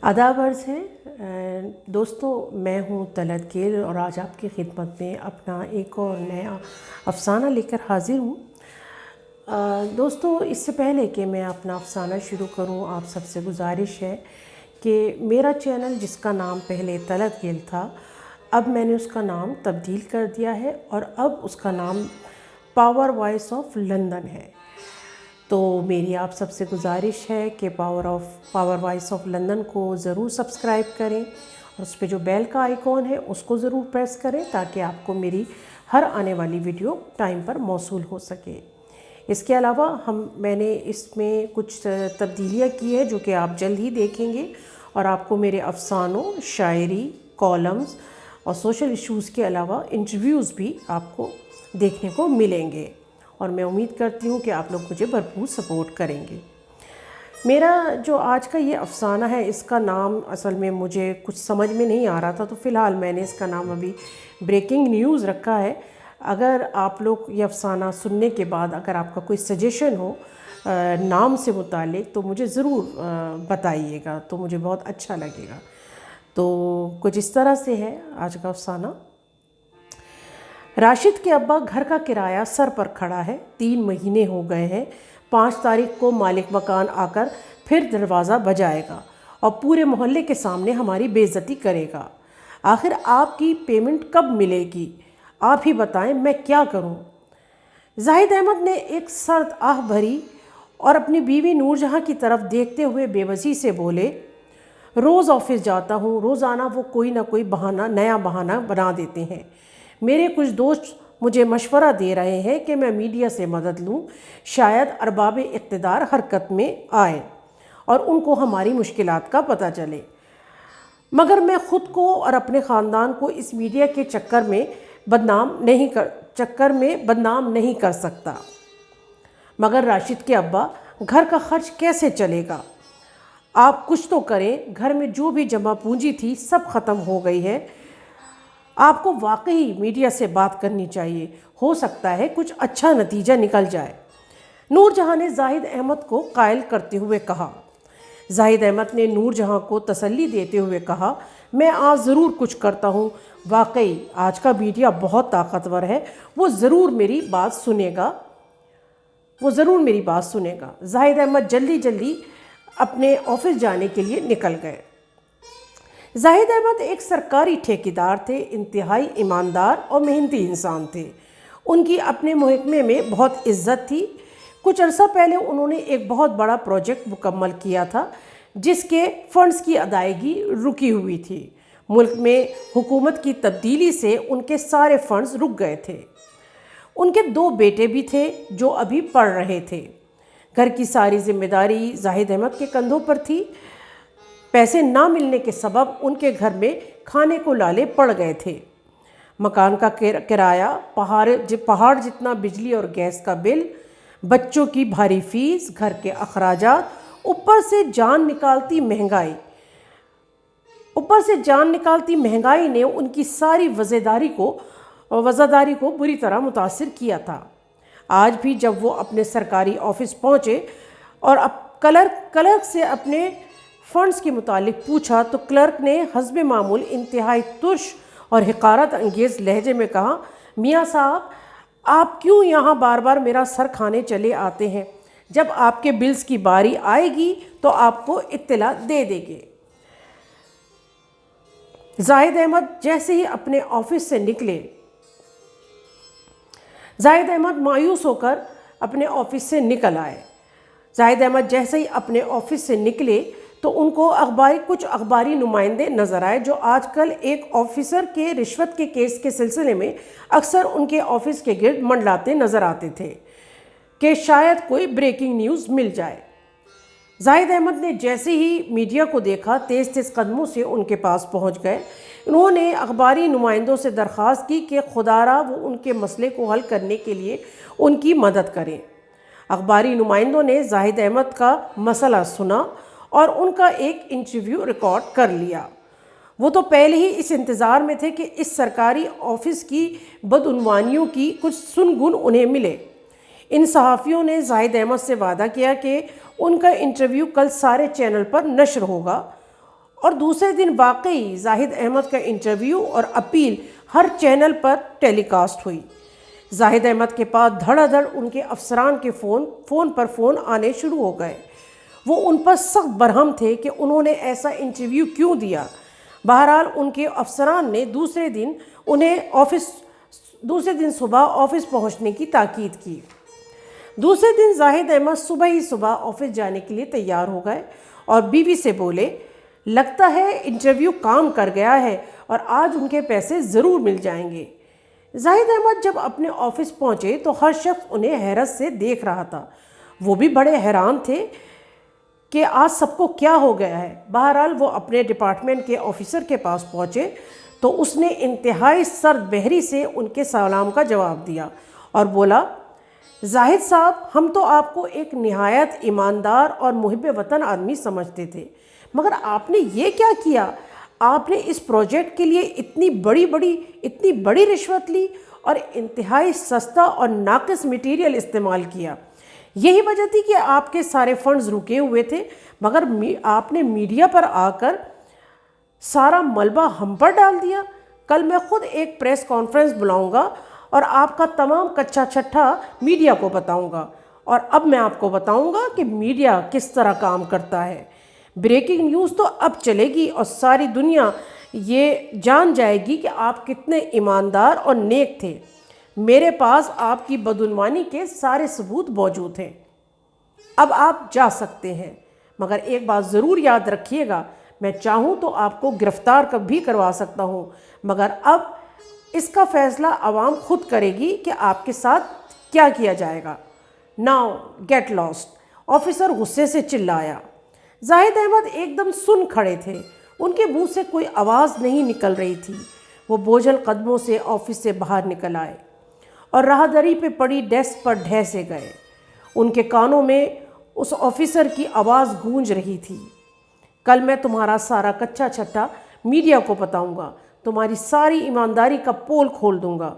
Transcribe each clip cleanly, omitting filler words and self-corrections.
آداب عرض ہے دوستو، میں ہوں طلعت گیل اور آج آپ کی خدمت میں اپنا ایک اور نیا افسانہ لے کر حاضر ہوں۔ دوستو، اس سے پہلے کہ میں اپنا افسانہ شروع کروں، آپ سب سے گزارش ہے کہ میرا چینل جس کا نام پہلے طلعت گیل تھا، اب میں نے اس کا نام تبدیل کر دیا ہے اور اب اس کا نام پاور وائس آف لندن ہے۔ تو میری آپ سب سے گزارش ہے کہ پاور وائس آف لندن کو ضرور سبسکرائب کریں اور اس پہ جو بیل کا آئیکن ہے اس کو ضرور پریس کریں تاکہ آپ کو میری ہر آنے والی ویڈیو ٹائم پر موصول ہو سکے۔ اس کے علاوہ میں نے اس میں کچھ تبدیلیاں کی ہیں جو کہ آپ جلد ہی دیکھیں گے، اور آپ کو میرے افسانوں، شاعری، کالمز اور سوشل ایشوز کے علاوہ انٹرویوز بھی آپ کو دیکھنے کو ملیں گے، اور میں امید کرتی ہوں کہ آپ لوگ مجھے بھرپور سپورٹ کریں گے۔ میرا جو آج کا یہ افسانہ ہے، اس کا نام اصل میں مجھے کچھ سمجھ میں نہیں آ رہا تھا، تو فی الحال میں نے اس کا نام ابھی بریکنگ نیوز رکھا ہے۔ اگر آپ لوگ یہ افسانہ سننے کے بعد اگر آپ کا کوئی سجیشن ہو نام سے متعلق تو مجھے ضرور بتائیے گا، تو مجھے بہت اچھا لگے گا۔ تو کچھ اس طرح سے ہے آج کا افسانہ۔ راشد کے ابا گھر کا کرایہ سر پر کھڑا ہے، 3 مہینے ہو گئے ہیں۔ 5 تاریخ کو مالک مکان آ کر پھر دروازہ بجائے گا اور پورے محلے کے سامنے ہماری بے عزتی کرے گا۔ آخر آپ کی پیمنٹ کب ملے گی؟ آپ ہی بتائیں، میں کیا کروں؟ زاہد احمد نے ایک سرد آہ بھری اور اپنی بیوی نور جہاں کی طرف دیکھتے ہوئے بے بسی سے بولے، روز آفس جاتا ہوں، روزانہ وہ کوئی نہ کوئی نیا بہانہ بنا دیتے ہیں۔ میرے کچھ دوست مجھے مشورہ دے رہے ہیں کہ میں میڈیا سے مدد لوں، شاید ارباب اقتدار حرکت میں آئے اور ان کو ہماری مشکلات کا پتہ چلے، مگر میں خود کو اور اپنے خاندان کو اس میڈیا کے چکر میں بدنام نہیں کر سکتا۔ مگر راشد کے ابا، گھر کا خرچ کیسے چلے گا؟ آپ کچھ تو کریں، گھر میں جو بھی جمع پونجی تھی سب ختم ہو گئی ہے۔ آپ کو واقعی میڈیا سے بات کرنی چاہیے، ہو سکتا ہے کچھ اچھا نتیجہ نکل جائے، نور جہاں نے زاہد احمد کو قائل کرتے ہوئے کہا۔ زاہد احمد نے نور جہاں کو تسلی دیتے ہوئے کہا، میں آج ضرور کچھ کرتا ہوں، واقعی آج کا میڈیا بہت طاقتور ہے، وہ ضرور میری بات سنے گا۔ زاہد احمد جلدی اپنے آفس جانے کے لیے نکل گئے۔ زاہد احمد ایک سرکاری ٹھیکیدار تھے، انتہائی ایماندار اور محنتی انسان تھے۔ ان کی اپنے محکمے میں بہت عزت تھی۔ کچھ عرصہ پہلے انہوں نے ایک بہت بڑا پروجیکٹ مکمل کیا تھا جس کے فنڈز کی ادائیگی رکی ہوئی تھی۔ ملک میں حکومت کی تبدیلی سے ان کے سارے فنڈز رک گئے تھے۔ ان کے 2 بیٹے بھی تھے جو ابھی پڑھ رہے تھے۔ گھر کی ساری ذمہ داری زاہد احمد کے کندھوں پر تھی۔ پیسے نہ ملنے کے سبب ان کے گھر میں کھانے کو لالے پڑ گئے تھے۔ مکان کا کرایہ، پہاڑ جتنا بجلی اور گیس کا بل، بچوں کی بھاری فیس، گھر کے اخراجات، اوپر سے جان نکالتی مہنگائی نے ان کی ساری وزاداری کو بری طرح متاثر کیا تھا۔ آج بھی جب وہ اپنے سرکاری آفس پہنچے اور کلرک سے اپنے فنڈز کے متعلق پوچھا تو کلرک نے حسب معمول انتہائی ترش اور حقارت انگیز لہجے میں کہا، میاں صاحب، آپ کیوں یہاں بار بار میرا سر کھانے چلے آتے ہیں؟ جب آپ کے بلز کی باری آئے گی تو آپ کو اطلاع دے دیں گے۔ زاہد احمد جیسے ہی اپنے آفس سے نکلے تو ان کو کچھ اخباری نمائندے نظر آئے جو آج کل ایک آفیسر کے رشوت کے کیس کے سلسلے میں اکثر ان کے آفس کے گرد منڈلاتے نظر آتے تھے کہ شاید کوئی بریکنگ نیوز مل جائے۔ زاہد احمد نے جیسے ہی میڈیا کو دیکھا، تیز قدموں سے ان کے پاس پہنچ گئے۔ انہوں نے اخباری نمائندوں سے درخواست کی کہ خدا را وہ ان کے مسئلے کو حل کرنے کے لیے ان کی مدد کریں۔ اخباری نمائندوں نے زاہد احمد کا مسئلہ سنا اور ان کا ایک انٹرویو ریکارڈ کر لیا۔ وہ تو پہلے ہی اس انتظار میں تھے کہ اس سرکاری آفس کی بدعنوانیوں کی کچھ سنگن انہیں ملے۔ ان صحافیوں نے زاہد احمد سے وعدہ کیا کہ ان کا انٹرویو کل سارے چینل پر نشر ہوگا اور دوسرے دن واقعی زاہد احمد کا انٹرویو اور اپیل ہر چینل پر ٹیلی کاسٹ ہوئی۔ زاہد احمد کے پاس دھڑا دھڑ ان کے افسران کے فون پر آنے شروع ہو گئے۔ وہ ان پر سخت برہم تھے کہ انہوں نے ایسا انٹرویو کیوں دیا۔ بہرحال ان کے افسران نے دوسرے دن صبح آفس پہنچنے کی تاکید کی۔ دوسرے دن زاہد احمد صبح آفس جانے کے لیے تیار ہو گئے اور بیوی سے بولے، لگتا ہے انٹرویو کام کر گیا ہے اور آج ان کے پیسے ضرور مل جائیں گے۔ زاہد احمد جب اپنے آفس پہنچے تو ہر شخص انہیں حیرت سے دیکھ رہا تھا۔ وہ بھی بڑے حیران تھے کہ آج سب کو کیا ہو گیا ہے۔ بہرحال وہ اپنے ڈپارٹمنٹ کے آفیسر کے پاس پہنچے تو اس نے انتہائی سرد بہری سے ان کے سلام کا جواب دیا اور بولا، زاہد صاحب، ہم تو آپ کو ایک نہایت ایماندار اور محب وطن آدمی سمجھتے تھے، مگر آپ نے یہ کیا کیا؟ آپ نے اس پروجیکٹ کے لیے اتنی بڑی رشوت لی اور انتہائی سستا اور ناقص مٹیریل استعمال کیا۔ یہی وجہ تھی کہ آپ کے سارے فنڈز رکے ہوئے تھے، مگر آپ نے میڈیا پر آ کر سارا ملبہ ہم پر ڈال دیا۔ کل میں خود ایک پریس کانفرنس بلاؤں گا اور آپ کا تمام کچا چھٹا میڈیا کو بتاؤں گا، اور اب میں آپ کو بتاؤں گا کہ میڈیا کس طرح کام کرتا ہے۔ بریکنگ نیوز تو اب چلے گی اور ساری دنیا یہ جان جائے گی کہ آپ کتنے ایماندار اور نیک تھے۔ میرے پاس آپ کی بدعنوانی کے سارے ثبوت موجود ہیں۔ اب آپ جا سکتے ہیں، مگر ایک بات ضرور یاد رکھیے گا، میں چاہوں تو آپ کو گرفتار بھی کروا سکتا ہوں، مگر اب اس کا فیصلہ عوام خود کرے گی کہ آپ کے ساتھ کیا کیا جائے گا۔ ناؤ گیٹ لاسٹ، آفیسر غصے سے چلایا۔ زاہد احمد ایک دم سن کھڑے تھے، ان کے منہ سے کوئی آواز نہیں نکل رہی تھی۔ وہ بوجھل قدموں سے آفس سے باہر نکل آئے اور راہداری پہ پڑی ڈیسک پر ڈھیسے گئے۔ ان کے کانوں میں اس آفیسر کی آواز گونج رہی تھی، کل میں تمہارا سارا کچا چھٹا میڈیا کو بتاؤں گا، تمہاری ساری ایمانداری کا پول کھول دوں گا۔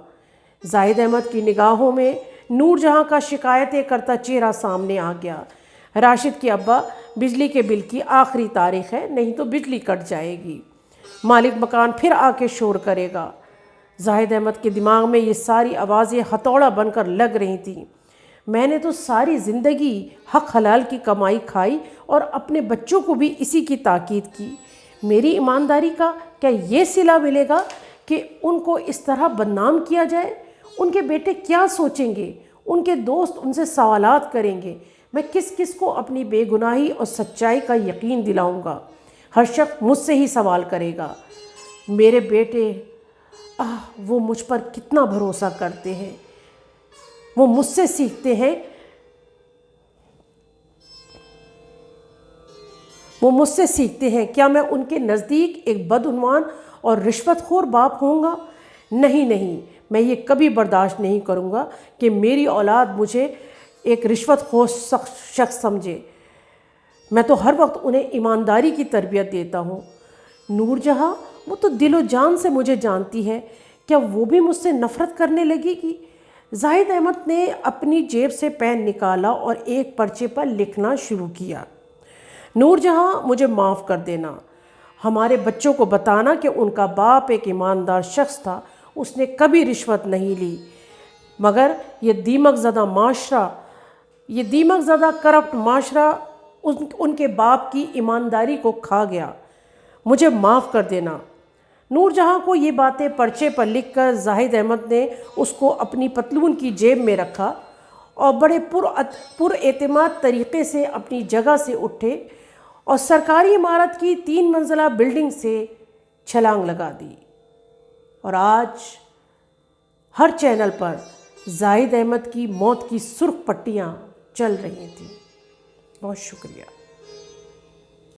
زاہد احمد کی نگاہوں میں نور جہاں کا شکایتیں کرتا چہرہ سامنے آ گیا۔ راشد کے ابا، بجلی کے بل کی آخری تاریخ ہے، نہیں تو بجلی کٹ جائے گی، مالک مکان پھر آ کے شور کرے گا۔ زاہد احمد کے دماغ میں یہ ساری آوازیں ہتھوڑا بن کر لگ رہی تھیں۔ میں نے تو ساری زندگی حق حلال کی کمائی کھائی اور اپنے بچوں کو بھی اسی کی تاکید کی، میری ایمانداری کا کیا یہ صلہ ملے گا کہ ان کو اس طرح بدنام کیا جائے؟ ان کے بیٹے کیا سوچیں گے؟ ان کے دوست ان سے سوالات کریں گے۔ میں کس کو اپنی بے گناہی اور سچائی کا یقین دلاؤں گا؟ ہر شخص مجھ سے ہی سوال کرے گا، میرے بیٹے، وہ مجھ پر کتنا بھروسہ کرتے ہیں، وہ مجھ سے سیکھتے ہیں، کیا میں ان کے نزدیک ایک بدعنوان اور رشوت خور باپ ہوں گا؟ نہیں، میں یہ کبھی برداشت نہیں کروں گا کہ میری اولاد مجھے ایک رشوت خور شخص سمجھے۔ میں تو ہر وقت انہیں ایمانداری کی تربیت دیتا ہوں۔ نور جہاں، وہ تو دل و جان سے مجھے جانتی ہے، کیا وہ بھی مجھ سے نفرت کرنے لگے گی؟ زاہد احمد نے اپنی جیب سے پین نکالا اور ایک پرچے پر لکھنا شروع کیا، نور جہاں، مجھے معاف کر دینا، ہمارے بچوں کو بتانا کہ ان کا باپ ایک ایماندار شخص تھا، اس نے کبھی رشوت نہیں لی، مگر یہ دیمک زدہ کرپٹ معاشرہ ان کے باپ کی ایمانداری کو کھا گیا، مجھے معاف کر دینا۔ نور جہاں کو یہ باتیں پرچے پر لکھ کر زاہد احمد نے اس کو اپنی پتلون کی جیب میں رکھا اور بڑے پر اعتماد طریقے سے اپنی جگہ سے اٹھے اور سرکاری عمارت کی 3 منزلہ بلڈنگ سے چھلانگ لگا دی۔ اور آج ہر چینل پر زاہد احمد کی موت کی سرخ پٹیاں چل رہی تھیں۔ بہت شکریہ۔